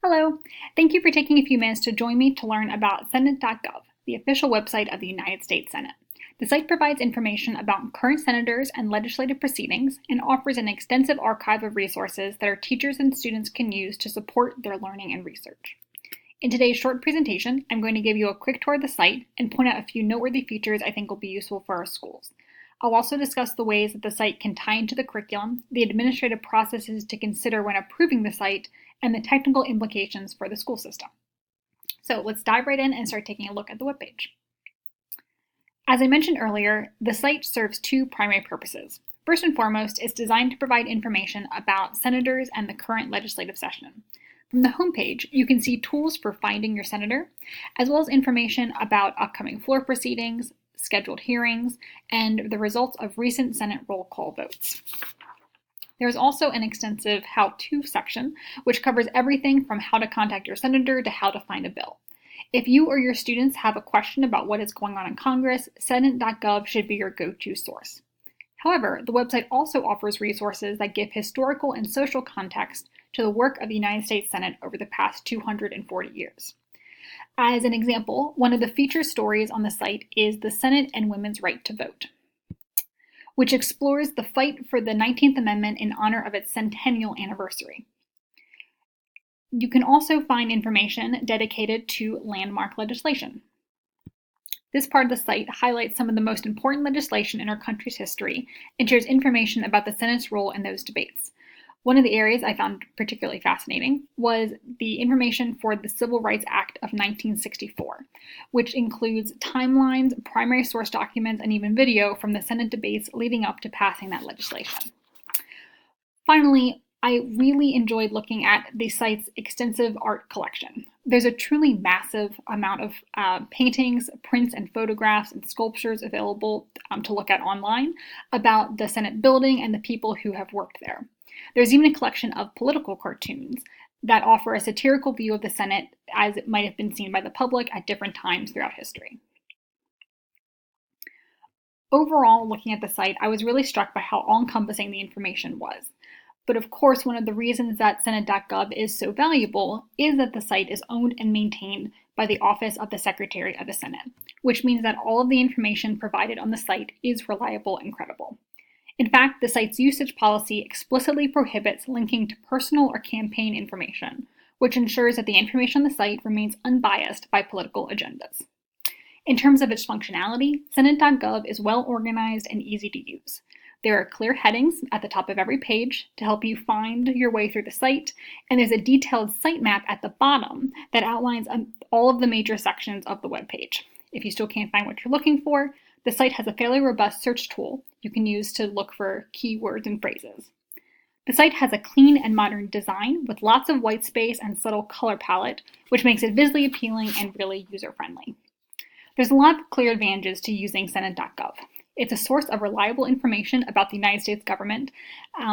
Hello! Thank you for taking a few minutes to join me to learn about Senate.gov, the official website of the United States Senate. The site provides information about current senators and legislative proceedings and offers an extensive archive of resources that our teachers and students can use to support their learning and research. In today's short presentation, I'm going to give you a quick tour of the site and point out a few noteworthy features I think will be useful for our schools. I'll also discuss the ways that the site can tie into the curriculum, the administrative processes to consider when approving the site, and the technical implications for the school system. So let's dive right in and start taking a look at the webpage. As I mentioned earlier, the site serves two primary purposes. First and foremost, it's designed to provide information about senators and the current legislative session. From the homepage, you can see tools for finding your senator, as well as information about upcoming floor proceedings, scheduled hearings, and the results of recent Senate roll call votes. There's also an extensive how-to section, which covers everything from how to contact your senator to how to find a bill. If you or your students have a question about what is going on in Congress, Senate.gov should be your go-to source. However, the website also offers resources that give historical and social context to the work of the United States Senate over the past 240 years. As an example, one of the featured stories on the site is the Senate and Women's Right to Vote, which explores the fight for the 19th Amendment in honor of its centennial anniversary. You can also find information dedicated to landmark legislation. This part of the site highlights some of the most important legislation in our country's history and shares information about the Senate's role in those debates. One of the areas I found particularly fascinating was the information for the Civil Rights Act of 1964, which includes timelines, primary source documents, and even video from the Senate debates leading up to passing that legislation. Finally, I really enjoyed looking at the site's extensive art collection. There's a truly massive amount of paintings, prints, and photographs and sculptures available to look at online about the Senate building and the people who have worked there. There's even a collection of political cartoons that offer a satirical view of the Senate as it might have been seen by the public at different times throughout history. Overall, looking at the site, I was really struck by how all-encompassing the information was. But of course, one of the reasons that Senate.gov is so valuable is that the site is owned and maintained by the Office of the Secretary of the Senate, which means that all of the information provided on the site is reliable and credible. In fact, the site's usage policy explicitly prohibits linking to personal or campaign information, which ensures that the information on the site remains unbiased by political agendas. In terms of its functionality, Senate.gov is well organized and easy to use. There are clear headings at the top of every page to help you find your way through the site, and there's a detailed sitemap at the bottom that outlines all of the major sections of the web page. If you still can't find what you're looking for, the site has a fairly robust search tool you can use to look for keywords and phrases. The site has a clean and modern design with lots of white space and subtle color palette, which makes it visually appealing and really user-friendly. There's a lot of clear advantages to using Senate.gov. It's a source of reliable information about the United States government,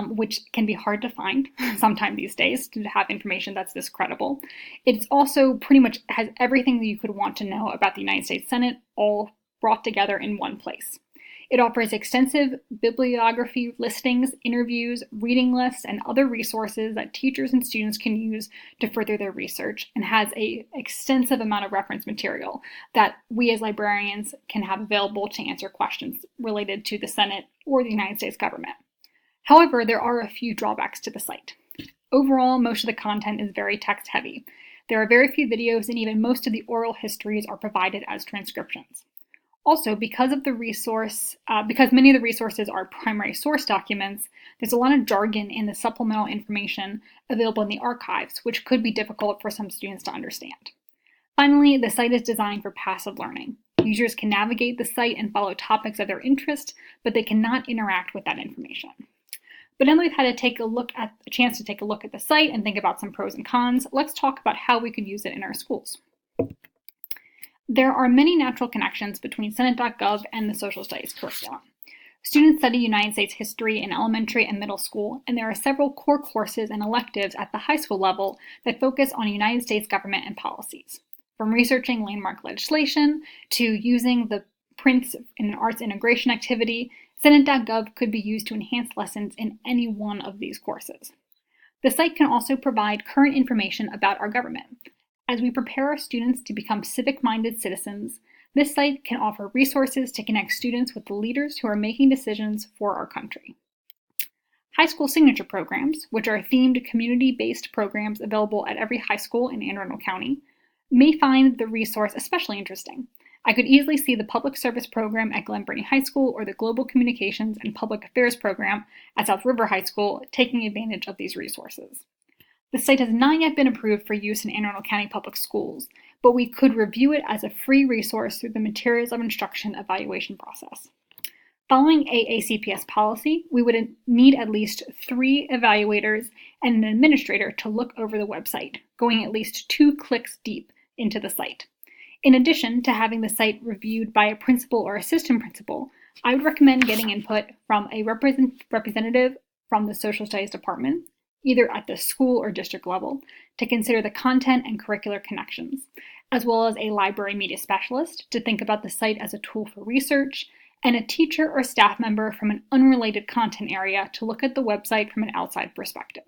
which can be hard to find sometime these days to have information that's this credible. It's also pretty much has everything that you could want to know about the United States Senate all brought together in one place. It offers extensive bibliography listings, interviews, reading lists, and other resources that teachers and students can use to further their research, and has an extensive amount of reference material that we as librarians can have available to answer questions related to the Senate or the United States government. However, there are a few drawbacks to the site. Overall, most of the content is very text-heavy. There are very few videos, and even most of the oral histories are provided as transcriptions. Also, because many of the resources are primary source documents, there's a lot of jargon in the supplemental information available in the archives, which could be difficult for some students to understand. Finally, the site is designed for passive learning. Users can navigate the site and follow topics of their interest, but they cannot interact with that information. But now that we've had a chance to take a look at the site and think about some pros and cons, let's talk about how we could use it in our schools. There are many natural connections between Senate.gov and the social studies curriculum. Students study United States history in elementary and middle school, and there are several core courses and electives at the high school level that focus on United States government and policies. From researching landmark legislation to using the prints in an arts integration activity, Senate.gov could be used to enhance lessons in any one of these courses. The site can also provide current information about our government. As we prepare our students to become civic-minded citizens, this site can offer resources to connect students with the leaders who are making decisions for our country. High school signature programs, which are themed community-based programs available at every high school in Anne Arundel County, may find the resource especially interesting. I could easily see the Public Service Program at Glen Burnie High School or the Global Communications and Public Affairs Program at South River High School taking advantage of these resources. The site has not yet been approved for use in Anne Arundel County Public Schools, but we could review it as a free resource through the Materials of Instruction evaluation process. Following AACPS policy, we would need at least 3 evaluators and an administrator to look over the website, going at least 2 clicks deep into the site. In addition to having the site reviewed by a principal or assistant principal, I would recommend getting input from a representative from the Social Studies Department, either at the school or district level, to consider the content and curricular connections, as well as a library media specialist to think about the site as a tool for research, and a teacher or staff member from an unrelated content area to look at the website from an outside perspective.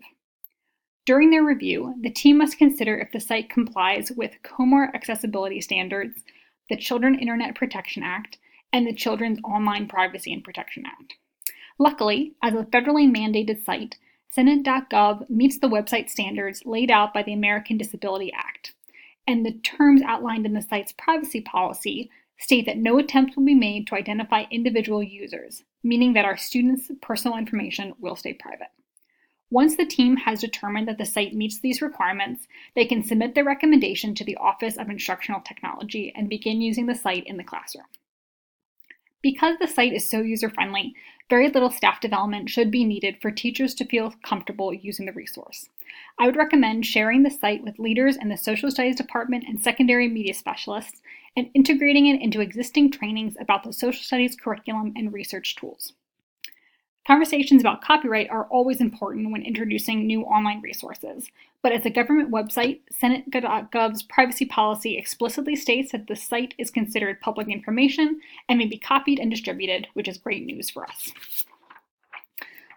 During their review, the team must consider if the site complies with COMAR accessibility standards, the Children Internet Protection Act, and the Children's Online Privacy and Protection Act. Luckily, as a federally mandated site, Senate.gov meets the website standards laid out by the American Disability Act, and the terms outlined in the site's privacy policy state that no attempts will be made to identify individual users, meaning that our students' personal information will stay private. Once the team has determined that the site meets these requirements, they can submit their recommendation to the Office of Instructional Technology and begin using the site in the classroom. Because the site is so user-friendly, very little staff development should be needed for teachers to feel comfortable using the resource. I would recommend sharing the site with leaders in the Social Studies Department and secondary media specialists and integrating it into existing trainings about the social studies curriculum and research tools. Conversations about copyright are always important when introducing new online resources, but as a government website, Senate.gov's privacy policy explicitly states that the site is considered public information and may be copied and distributed, which is great news for us.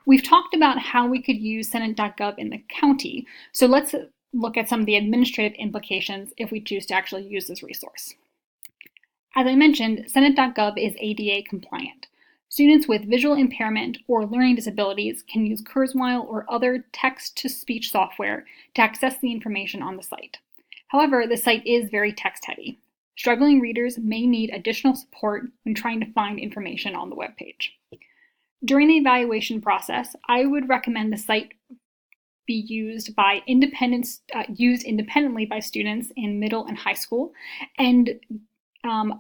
We've talked about how we could use Senate.gov in the county, so let's look at some of the administrative implications if we choose to actually use this resource. As I mentioned, Senate.gov is ADA compliant. Students with visual impairment or learning disabilities can use Kurzweil or other text-to-speech software to access the information on the site. However, the site is very text-heavy. Struggling readers may need additional support when trying to find information on the webpage. During the evaluation process, I would recommend the site be used independently by students in middle and high school, and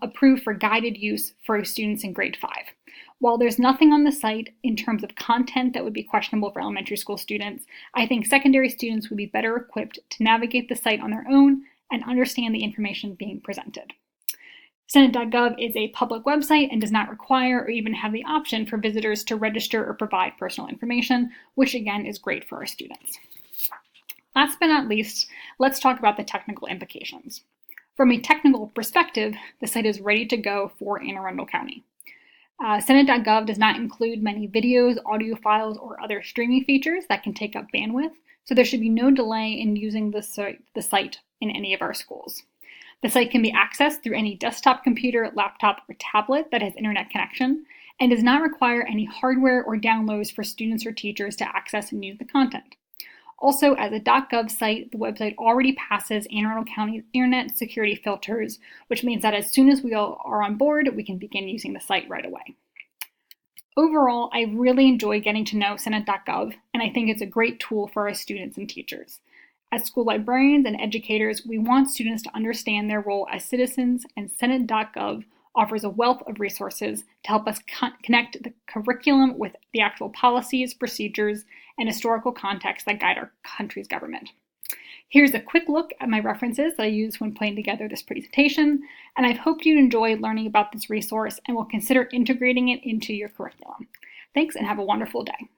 approved for guided use for students in grade 5. While there's nothing on the site in terms of content that would be questionable for elementary school students, I think secondary students would be better equipped to navigate the site on their own and understand the information being presented. Senate.gov is a public website and does not require or even have the option for visitors to register or provide personal information, which again is great for our students. Last but not least, let's talk about the technical implications. From a technical perspective, the site is ready to go for Anne Arundel County. Senate.gov does not include many videos, audio files, or other streaming features that can take up bandwidth, so there should be no delay in using the site in any of our schools. The site can be accessed through any desktop computer, laptop, or tablet that has internet connection, and does not require any hardware or downloads for students or teachers to access and use the content. Also, as a .gov site, the website already passes Anne Arundel County's internet security filters, which means that as soon as we all are on board, we can begin using the site right away. Overall, I really enjoy getting to know Senate.gov, and I think it's a great tool for our students and teachers. As school librarians and educators, we want students to understand their role as citizens, and Senate.gov offers a wealth of resources to help us connect the curriculum with the actual policies, procedures, and historical context that guide our country's government. Here's a quick look at my references that I used when putting together this presentation, and I've hoped you'd enjoy learning about this resource and will consider integrating it into your curriculum. Thanks, and have a wonderful day.